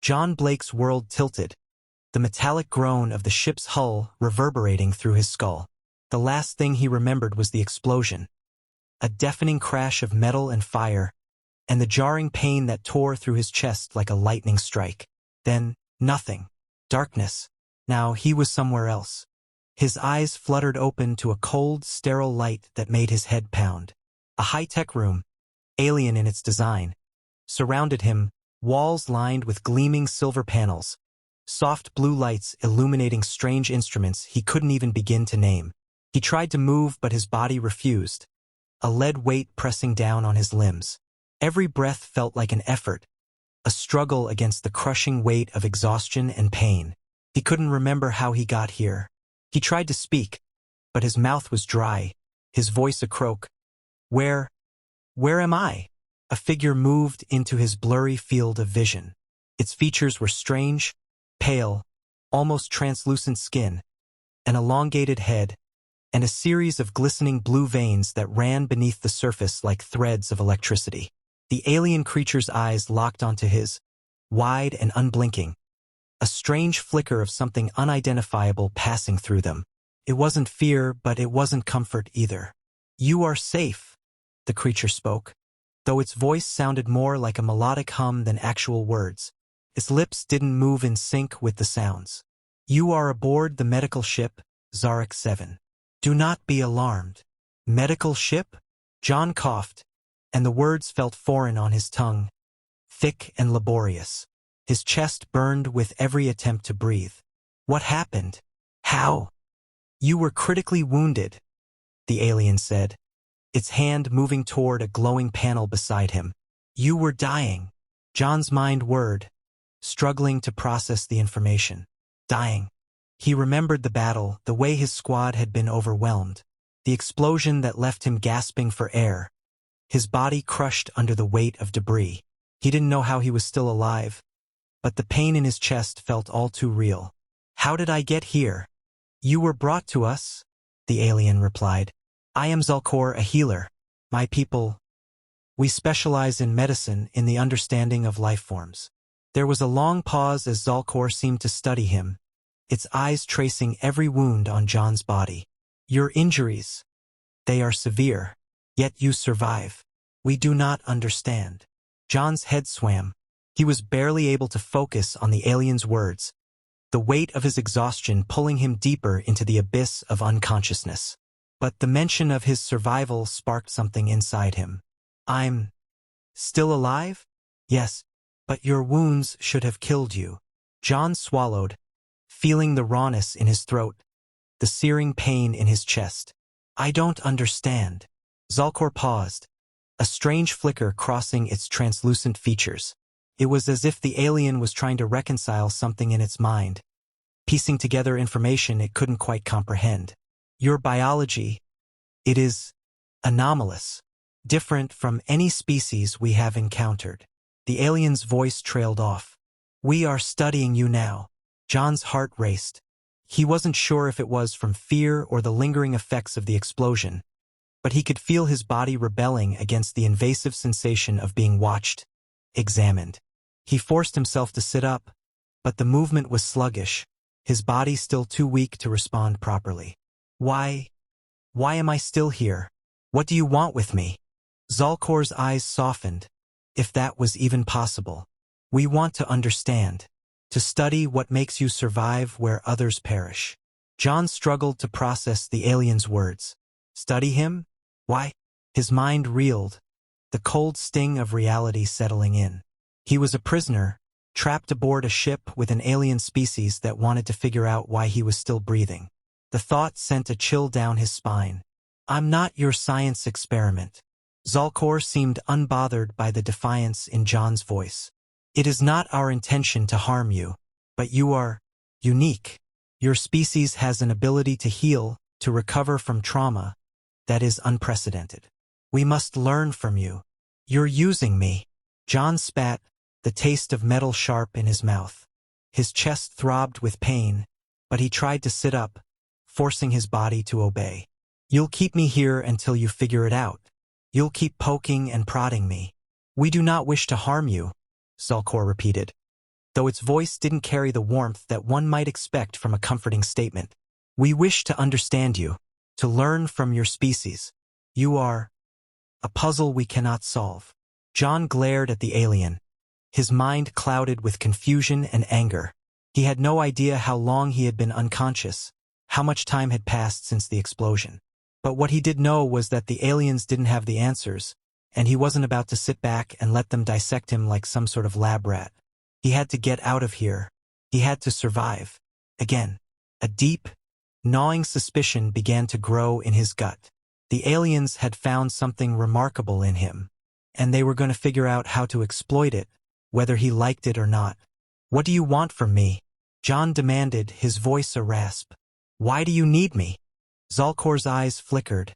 John Blake's world tilted, the metallic groan of the ship's hull reverberating through his skull. The last thing he remembered was the explosion, a deafening crash of metal and fire, and the jarring pain that tore through his chest like a lightning strike. Then, nothing. Darkness. Now he was somewhere else. His eyes fluttered open to a cold, sterile light that made his head pound. A high-tech room, alien in its design, surrounded him, walls lined with gleaming silver panels, soft blue lights illuminating strange instruments he couldn't even begin to name. He tried to move, but his body refused, a lead weight pressing down on his limbs. Every breath felt like an effort, a struggle against the crushing weight of exhaustion and pain. He couldn't remember how he got here. He tried to speak, but his mouth was dry, his voice a croak. Where am I? A figure moved into his blurry field of vision. Its features were strange, pale, almost translucent skin, an elongated head, and a series of glistening blue veins that ran beneath the surface like threads of electricity. The alien creature's eyes locked onto his, wide and unblinking, a strange flicker of something unidentifiable passing through them. It wasn't fear, but it wasn't comfort either. "You are safe," the creature spoke, though its voice sounded more like a melodic hum than actual words. Its lips didn't move in sync with the sounds. "You are aboard the medical ship, Zarek 7. Do not be alarmed." Medical ship? John coughed, and the words felt foreign on his tongue, thick and laborious. His chest burned with every attempt to breathe. "What happened? How?" "You were critically wounded," the alien said, its hand moving toward a glowing panel beside him. "You were dying." John's mind whirred, struggling to process the information. Dying. He remembered the battle, the way his squad had been overwhelmed, the explosion that left him gasping for air, his body crushed under the weight of debris. He didn't know how he was still alive, but the pain in his chest felt all too real. "How did I get here?" "You were brought to us," the alien replied. "I am Zalkor, a healer. My people, we specialize in medicine, in the understanding of life forms." There was a long pause as Zalkor seemed to study him, its eyes tracing every wound on John's body. "Your injuries, they are severe, yet you survive. We do not understand." John's head swam. He was barely able to focus on the alien's words, the weight of his exhaustion pulling him deeper into the abyss of unconsciousness. But the mention of his survival sparked something inside him. "I'm still alive?" "Yes, but your wounds should have killed you." John swallowed, feeling the rawness in his throat, the searing pain in his chest. "I don't understand." Zalkor paused, a strange flicker crossing its translucent features. It was as if the alien was trying to reconcile something in its mind, piecing together information it couldn't quite comprehend. "Your biology, it is anomalous, different from any species we have encountered." The alien's voice trailed off. "We are studying you now." John's heart raced. He wasn't sure if it was from fear or the lingering effects of the explosion, but he could feel his body rebelling against the invasive sensation of being watched, examined. He forced himself to sit up, but the movement was sluggish, his body still too weak to respond properly. Why am I still here? What do you want with me?" Zalkor's eyes softened, if that was even possible. "We want to understand, to study what makes you survive where others perish." John struggled to process the alien's words. Study him? Why? His mind reeled, the cold sting of reality settling in. He was a prisoner, trapped aboard a ship with an alien species that wanted to figure out why he was still breathing. The thought sent a chill down his spine. "I'm not your science experiment." Zalkor seemed unbothered by the defiance in John's voice. "It is not our intention to harm you, but you are unique. Your species has an ability to heal, to recover from trauma, that is unprecedented. We must learn from you." "You're using me." John spat, the taste of metal sharp in his mouth. His chest throbbed with pain, but he tried to sit up, forcing his body to obey. "You'll keep me here until you figure it out. You'll keep poking and prodding me." "We do not wish to harm you," Zalkor repeated. though its voice didn't carry the warmth that one might expect from a comforting statement. "We wish to understand you, to learn from your species. You are a puzzle we cannot solve." John glared at the alien, his mind clouded with confusion and anger. He had no idea how long he had been unconscious, how much time had passed since the explosion. But what he did know was that the aliens didn't have the answers, and he wasn't about to sit back and let them dissect him like some sort of lab rat. He had to get out of here. He had to survive. Again, a deep, gnawing suspicion began to grow in his gut. The aliens had found something remarkable in him, and they were going to figure out how to exploit it, whether he liked it or not. "What do you want from me?" John demanded, his voice a rasp. "Why do you need me?" Zalkor's eyes flickered,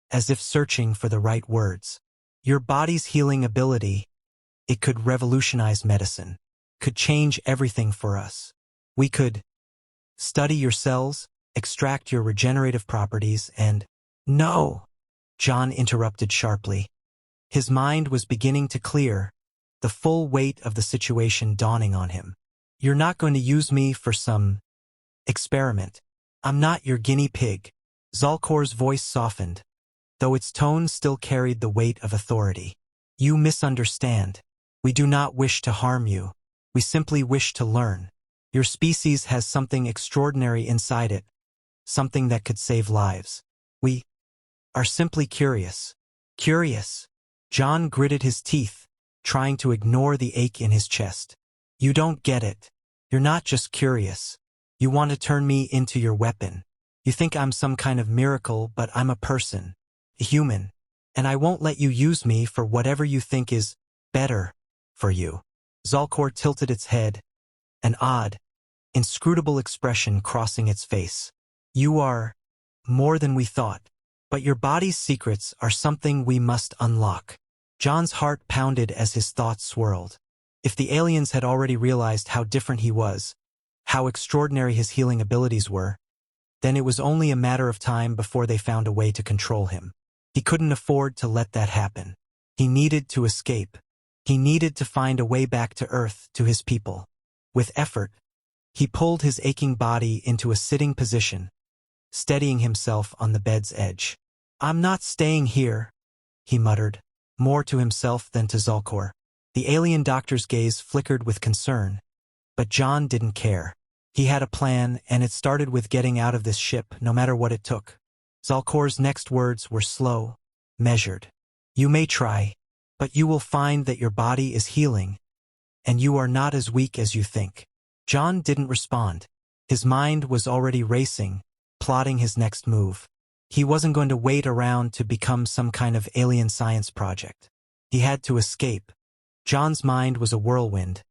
as if searching for the right words. "Your body's healing ability, it could revolutionize medicine, could change everything for us. We could study your cells, extract your regenerative properties, and—" "No!" John interrupted sharply. His mind was beginning to clear, the full weight of the situation dawning on him. "You're not going to use me for some experiment. I'm not your guinea pig." Zalkor's voice softened, though its tone still carried the weight of authority. "You misunderstand. We do not wish to harm you. We simply wish to learn. Your species has something extraordinary inside it, something that could save lives. We are simply curious." "Curious?" John gritted his teeth, trying to ignore the ache in his chest. "You don't get it. You're not just curious. You want to turn me into your weapon. You think I'm some kind of miracle, but I'm a person, a human, and I won't let you use me for whatever you think is better for you." Zalkor tilted its head, an odd, inscrutable expression crossing its face. "You are more than we thought, but your body's secrets are something we must unlock." John's heart pounded as his thoughts swirled. If the aliens had already realized how different he was, how extraordinary his healing abilities were, then it was only a matter of time before they found a way to control him. He couldn't afford to let that happen. He needed to escape. He needed to find a way back to Earth, to his people. With effort, he pulled his aching body into a sitting position, steadying himself on the bed's edge. "I'm not staying here," he muttered, more to himself than to Zalkor. The alien doctor's gaze flickered with concern, but John didn't care. He had a plan, and it started with getting out of this ship, no matter what it took. Zalkor's next words were slow, measured. "You may try, but you will find that your body is healing, and you are not as weak as you think." John didn't respond. His mind was already racing, plotting his next move. He wasn't going to wait around to become some kind of alien science project. He had to escape. John's mind was a whirlwind,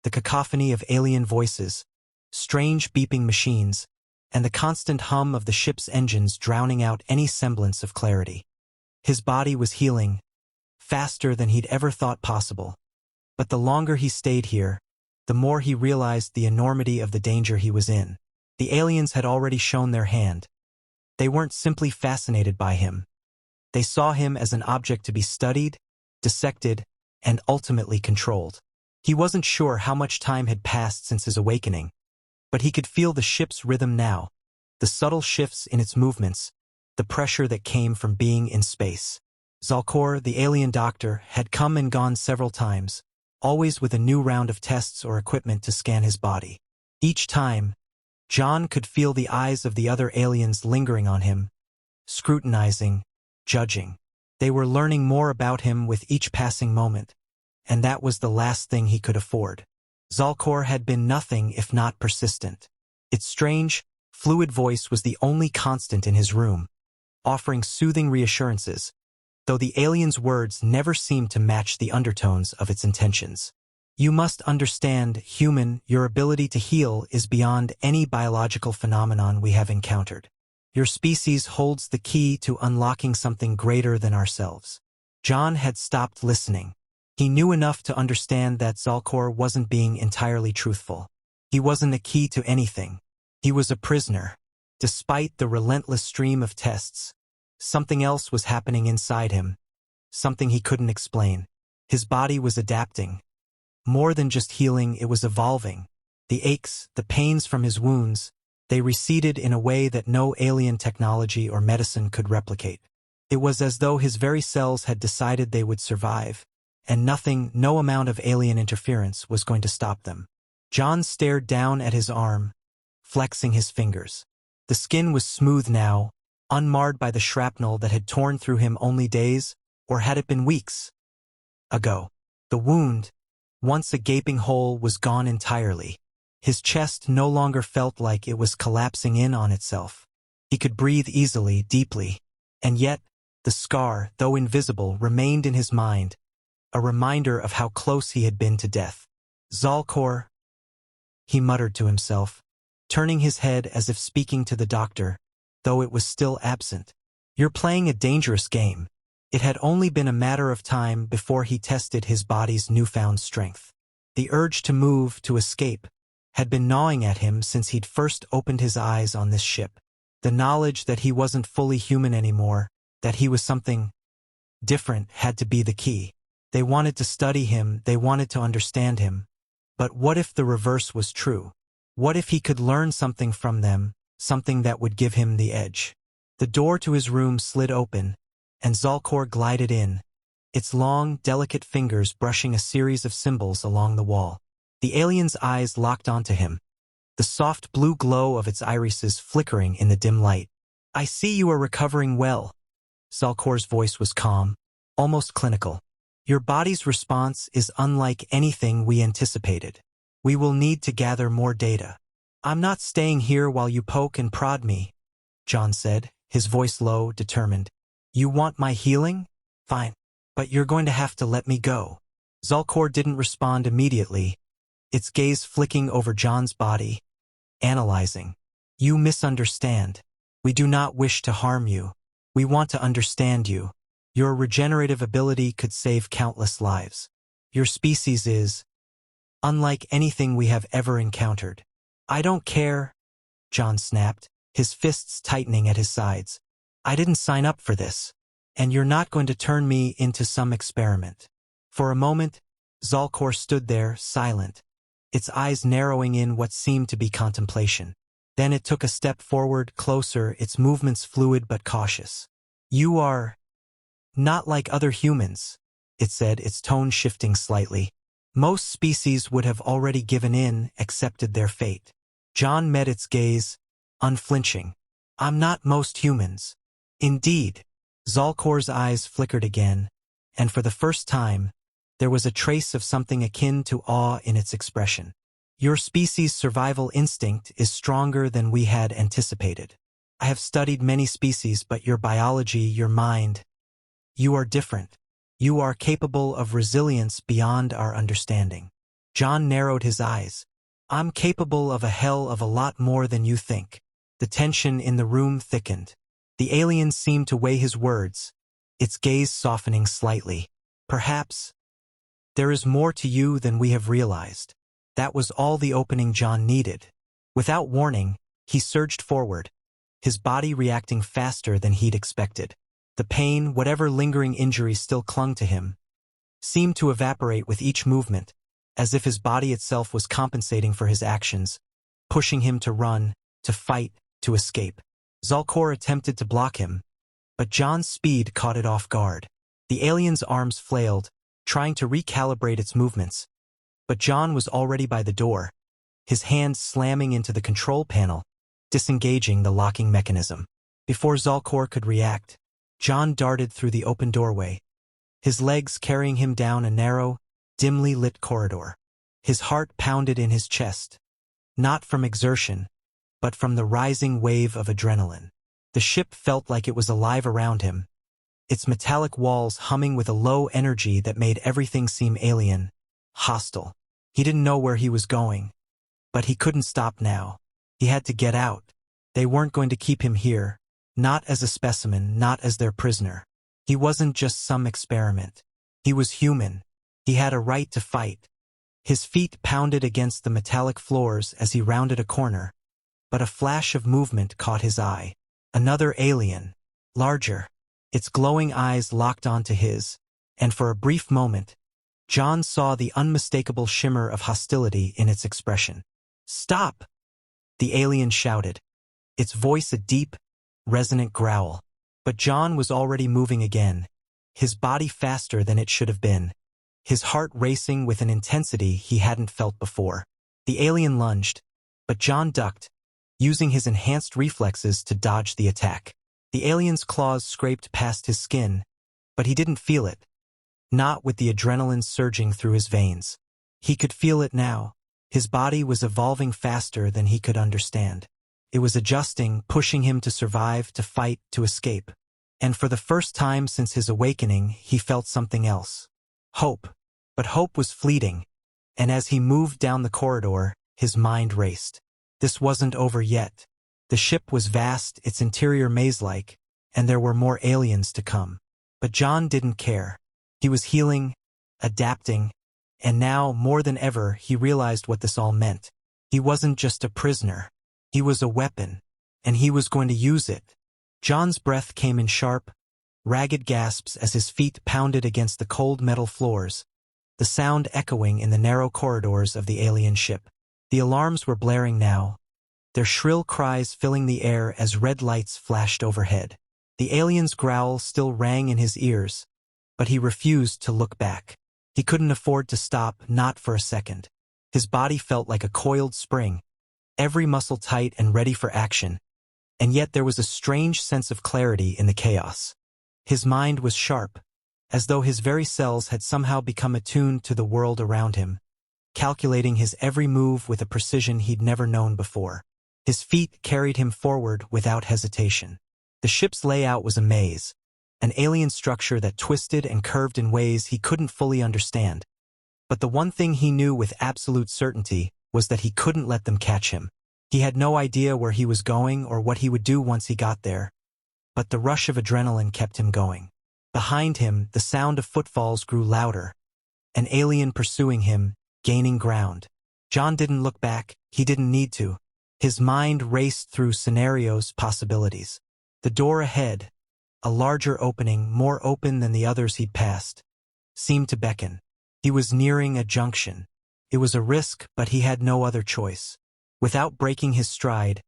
the cacophony of alien voices, strange beeping machines, and the constant hum of the ship's engines drowning out any semblance of clarity. His body was healing, faster than he'd ever thought possible. But the longer he stayed here, the more he realized the enormity of the danger he was in. The aliens had already shown their hand. They weren't simply fascinated by him. They saw him as an object to be studied, dissected, and ultimately controlled. He wasn't sure how much time had passed since his awakening, but he could feel the ship's rhythm now, the subtle shifts in its movements, the pressure that came from being in space. Zalkor, the alien doctor, had come and gone several times, always with a new round of tests or equipment to scan his body. Each time, John could feel the eyes of the other aliens lingering on him, scrutinizing, judging. They were learning more about him with each passing moment, and that was the last thing he could afford. Zalkor had been nothing if not persistent. Its strange, fluid voice was the only constant in his room, offering soothing reassurances, though the alien's words never seemed to match the undertones of its intentions. "You must understand, human, your ability to heal is beyond any biological phenomenon we have encountered. Your species holds the key to unlocking something greater than ourselves." John had stopped listening. He knew enough to understand that Zalkor wasn't being entirely truthful. He wasn't a key to anything. He was a prisoner. Despite the relentless stream of tests, something else was happening inside him, something he couldn't explain. His body was adapting, More than just healing, it was evolving. The aches, the pains from his wounds, they receded in a way that no alien technology or medicine could replicate. It was as though his very cells had decided they would survive, and nothing, no amount of alien interference was going to stop them. John stared down at his arm, flexing his fingers. The skin was smooth now, unmarred by the shrapnel that had torn through him only days, or had it been weeks ago. The wound, once a gaping hole, was gone entirely. His chest no longer felt like it was collapsing in on itself. He could breathe easily, deeply. And yet, the scar, though invisible, remained in his mind, a reminder of how close he had been to death. Zalcor, he muttered to himself, turning his head as if speaking to the doctor, though it was still absent. You're playing a dangerous game. It had only been a matter of time before he tested his body's newfound strength. The urge to move, to escape, had been gnawing at him since he'd first opened his eyes on this ship. The knowledge that he wasn't fully human anymore, that he was something different, had to be the key. They wanted to study him, they wanted to understand him. But what if the reverse was true? What if he could learn something from them, something that would give him the edge? The door to his room slid open, and Zalcor glided in, its long, delicate fingers brushing a series of symbols along the wall. The alien's eyes locked onto him, the soft blue glow of its irises flickering in the dim light. I see you are recovering well. Zalcor's voice was calm, almost clinical. Your body's response is unlike anything we anticipated. We will need to gather more data. I'm not staying here while you poke and prod me, John said, his voice low, determined. You want my healing? Fine. But you're going to have to let me go. Zalcor didn't respond immediately, its gaze flicking over John's body, analyzing. You misunderstand. We do not wish to harm you. We want to understand you. Your regenerative ability could save countless lives. Your species is unlike anything we have ever encountered. I don't care, John snapped, his fists tightening at his sides. I didn't sign up for this, and you're not going to turn me into some experiment. For a moment, Zalcor stood there, silent, its eyes narrowing in what seemed to be contemplation. Then it took a step forward, closer, its movements fluid but cautious. You are not like other humans, it said, its tone shifting slightly. Most species would have already given in, accepted their fate. John met its gaze, unflinching. I'm not most humans. Indeed. Zalcor's eyes flickered again, and for the first time, there was a trace of something akin to awe in its expression. Your species' survival instinct is stronger than we had anticipated. I have studied many species, but your biology, your mind, you are different. You are capable of resilience beyond our understanding. John narrowed his eyes. I'm capable of a hell of a lot more than you think. The tension in the room thickened. The alien seemed to weigh his words, its gaze softening slightly. Perhaps there is more to you than we have realized. That was all the opening John needed. Without warning, he surged forward, his body reacting faster than he'd expected. The pain, whatever lingering injury still clung to him, seemed to evaporate with each movement, as if his body itself was compensating for his actions, pushing him to run, to fight, to escape. Zalcor attempted to block him, but John's speed caught it off guard. The alien's arms flailed, trying to recalibrate its movements, but John was already by the door, his hands slamming into the control panel, disengaging the locking mechanism. Before Zalcor could react, John darted through the open doorway, his legs carrying him down a narrow, dimly lit corridor. His heart pounded in his chest, not from exertion, but from the rising wave of adrenaline. The ship felt like it was alive around him, its metallic walls humming with a low energy that made everything seem alien, hostile. He didn't know where he was going, but he couldn't stop now. He had to get out. They weren't going to keep him here, not as a specimen, not as their prisoner. He wasn't just some experiment. He was human. He had a right to fight. His feet pounded against the metallic floors as he rounded a corner, but a flash of movement caught his eye. Another alien, larger. Its glowing eyes locked onto his, and for a brief moment, John saw the unmistakable shimmer of hostility in its expression. "Stop!" the alien shouted, its voice a deep, resonant growl. But John was already moving again, his body faster than it should have been, his heart racing with an intensity he hadn't felt before. The alien lunged, but John ducked, using his enhanced reflexes to dodge the attack. The alien's claws scraped past his skin, but he didn't feel it, not with the adrenaline surging through his veins. He could feel it now. His body was evolving faster than he could understand. It was adjusting, pushing him to survive, to fight, to escape. And for the first time since his awakening, he felt something else. Hope. But hope was fleeting, and as he moved down the corridor, his mind raced. This wasn't over yet. The ship was vast, its interior maze-like, and there were more aliens to come. But John didn't care. He was healing, adapting, and now, more than ever, he realized what this all meant. He wasn't just a prisoner. He was a weapon, and he was going to use it. John's breath came in sharp, ragged gasps as his feet pounded against the cold metal floors, the sound echoing in the narrow corridors of the alien ship. The alarms were blaring now, their shrill cries filling the air as red lights flashed overhead. The alien's growl still rang in his ears, but he refused to look back. He couldn't afford to stop, not for a second. His body felt like a coiled spring, every muscle tight and ready for action, and yet there was a strange sense of clarity in the chaos. His mind was sharp, as though his very cells had somehow become attuned to the world around him, calculating his every move with a precision he'd never known before. His feet carried him forward without hesitation. The ship's layout was a maze, an alien structure that twisted and curved in ways he couldn't fully understand. But the one thing he knew with absolute certainty was that he couldn't let them catch him. He had no idea where he was going or what he would do once he got there, but the rush of adrenaline kept him going. Behind him, the sound of footfalls grew louder, an alien pursuing him, gaining ground. John didn't look back, he didn't need to. His mind raced through scenarios, possibilities. The door ahead, a larger opening, more open than the others he'd passed, seemed to beckon. He was nearing a junction. It was a risk, but he had no other choice. Without breaking his stride,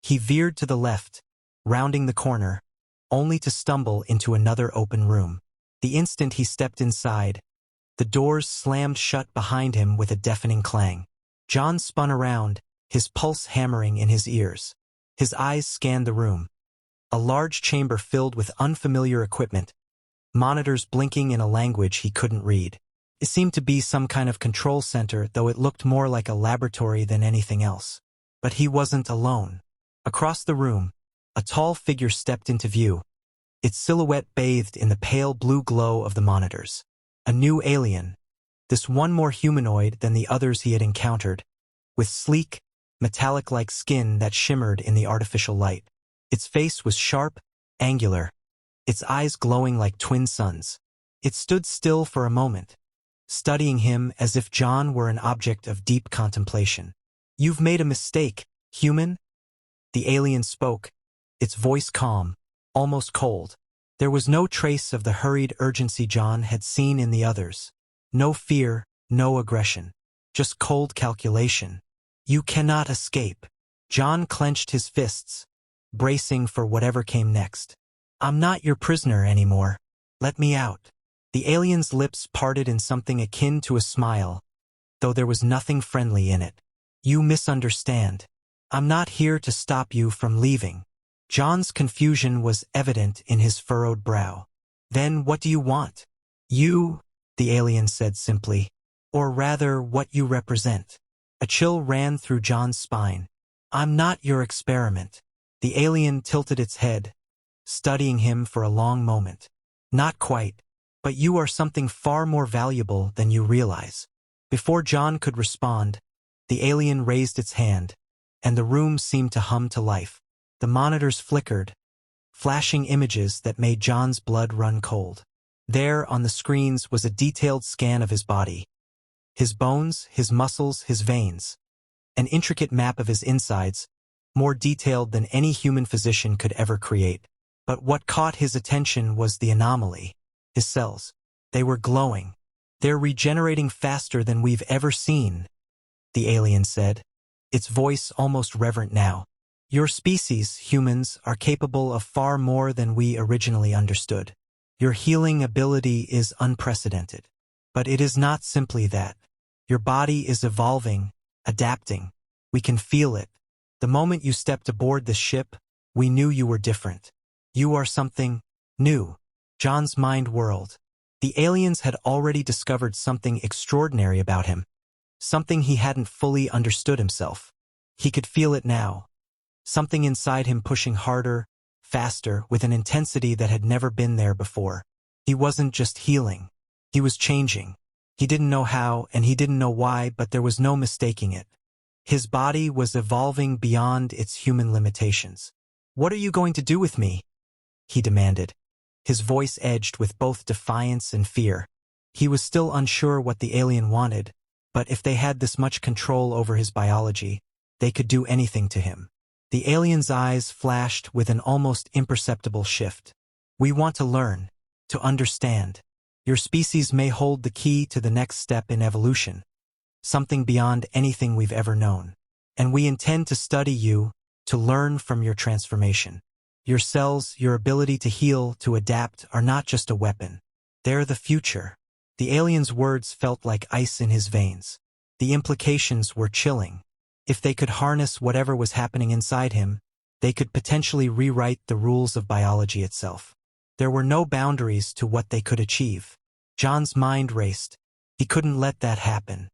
he veered to the left, rounding the corner, only to stumble into another open room. The instant he stepped inside, the doors slammed shut behind him with a deafening clang. John spun around, his pulse hammering in his ears. His eyes scanned the room. A large chamber filled with unfamiliar equipment, monitors blinking in a language he couldn't read. It seemed to be some kind of control center, though it looked more like a laboratory than anything else. But he wasn't alone. Across the room, a tall figure stepped into view, its silhouette bathed in the pale blue glow of the monitors. A new alien, this one more humanoid than the others he had encountered, with sleek, metallic-like skin that shimmered in the artificial light. Its face was sharp, angular, its eyes glowing like twin suns. It stood still for a moment, studying him as if John were an object of deep contemplation. "You've made a mistake, human?" The alien spoke, its voice calm, almost cold. There was no trace of the hurried urgency John had seen in the others. No fear, no aggression. Just cold calculation. "You cannot escape." John clenched his fists, bracing for whatever came next. "I'm not your prisoner anymore. Let me out." The alien's lips parted in something akin to a smile, though there was nothing friendly in it. "You misunderstand. I'm not here to stop you from leaving." John's confusion was evident in his furrowed brow. "Then what do you want?" "You," the alien said simply. "Or rather, what you represent." A chill ran through John's spine. "I'm not your experiment." The alien tilted its head, studying him for a long moment. "Not quite, but you are something far more valuable than you realize." Before John could respond, the alien raised its hand, and the room seemed to hum to life. The monitors flickered, flashing images that made John's blood run cold. There on the screens was a detailed scan of his body. His bones, his muscles, his veins. An intricate map of his insides, more detailed than any human physician could ever create. But what caught his attention was the anomaly. His cells. They were glowing. They're regenerating faster than we've ever seen, the alien said, its voice almost reverent now. Your species, humans, are capable of far more than we originally understood. Your healing ability is unprecedented. But it is not simply that. Your body is evolving, adapting. We can feel it. The moment you stepped aboard this ship, we knew you were different. You are something new. John's mind whirled. The aliens had already discovered something extraordinary about him. Something he hadn't fully understood himself. He could feel it now. Something inside him pushing harder, faster, with an intensity that had never been there before. He wasn't just healing. He was changing. He didn't know how, and he didn't know why, but there was no mistaking it. His body was evolving beyond its human limitations. "What are you going to do with me?" he demanded. His voice edged with both defiance and fear. He was still unsure what the alien wanted, but if they had this much control over his biology, they could do anything to him. The alien's eyes flashed with an almost imperceptible shift. "We want to learn, to understand. Your species may hold the key to the next step in evolution, something beyond anything we've ever known. And we intend to study you, to learn from your transformation. Your cells, your ability to heal, to adapt, are not just a weapon. They're the future." The alien's words felt like ice in his veins. The implications were chilling. If they could harness whatever was happening inside him, they could potentially rewrite the rules of biology itself. There were no boundaries to what they could achieve. John's mind raced. He couldn't let that happen.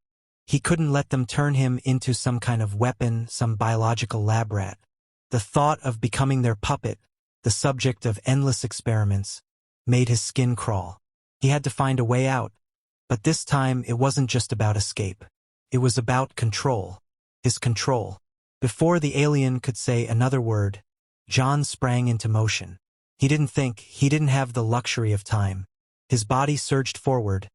He couldn't let them turn him into some kind of weapon, some biological lab rat. The thought of becoming their puppet, the subject of endless experiments, made his skin crawl. He had to find a way out, but this time it wasn't just about escape. It was about control. His control. Before the alien could say another word, John sprang into motion. He didn't think, he didn't have the luxury of time. His body surged forward,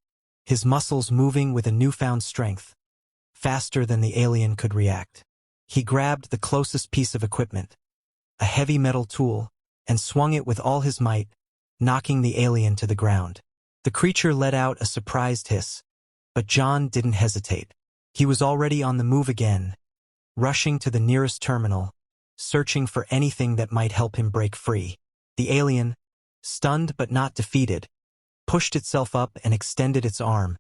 his muscles moving with a newfound strength, faster than the alien could react. He grabbed the closest piece of equipment, a heavy metal tool, and swung it with all his might, knocking the alien to the ground. The creature let out a surprised hiss, but John didn't hesitate. He was already on the move again, rushing to the nearest terminal, searching for anything that might help him break free. The alien, stunned but not defeated, pushed itself up and extended its arm,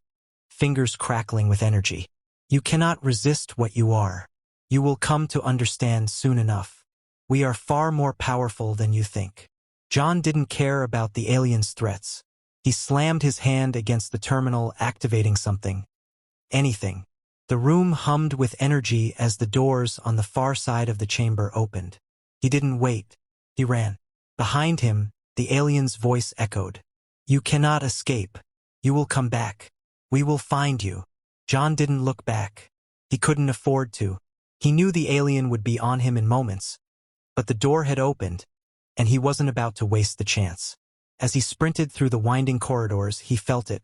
fingers crackling with energy. "You cannot resist what you are. You will come to understand soon enough. We are far more powerful than you think." John didn't care about the alien's threats. He slammed his hand against the terminal, activating something. Anything. The room hummed with energy as the doors on the far side of the chamber opened. He didn't wait. He ran. Behind him, the alien's voice echoed. "You cannot escape. You will come back. We will find you." John didn't look back. He couldn't afford to. He knew the alien would be on him in moments, but the door had opened, and he wasn't about to waste the chance. As he sprinted through the winding corridors, he felt it.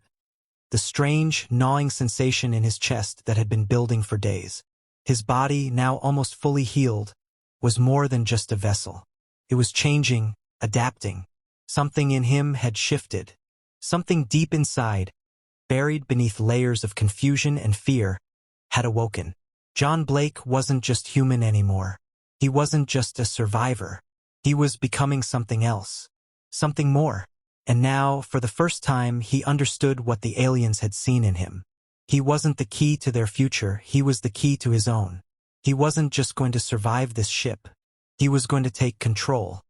The strange, gnawing sensation in his chest that had been building for days. His body, now almost fully healed, was more than just a vessel. It was changing, adapting. Something in him had shifted. Something deep inside, buried beneath layers of confusion and fear, had awoken. John Blake wasn't just human anymore. He wasn't just a survivor. He was becoming something else. Something more. And now, for the first time, he understood what the aliens had seen in him. He wasn't the key to their future, he was the key to his own. He wasn't just going to survive this ship. He was going to take control.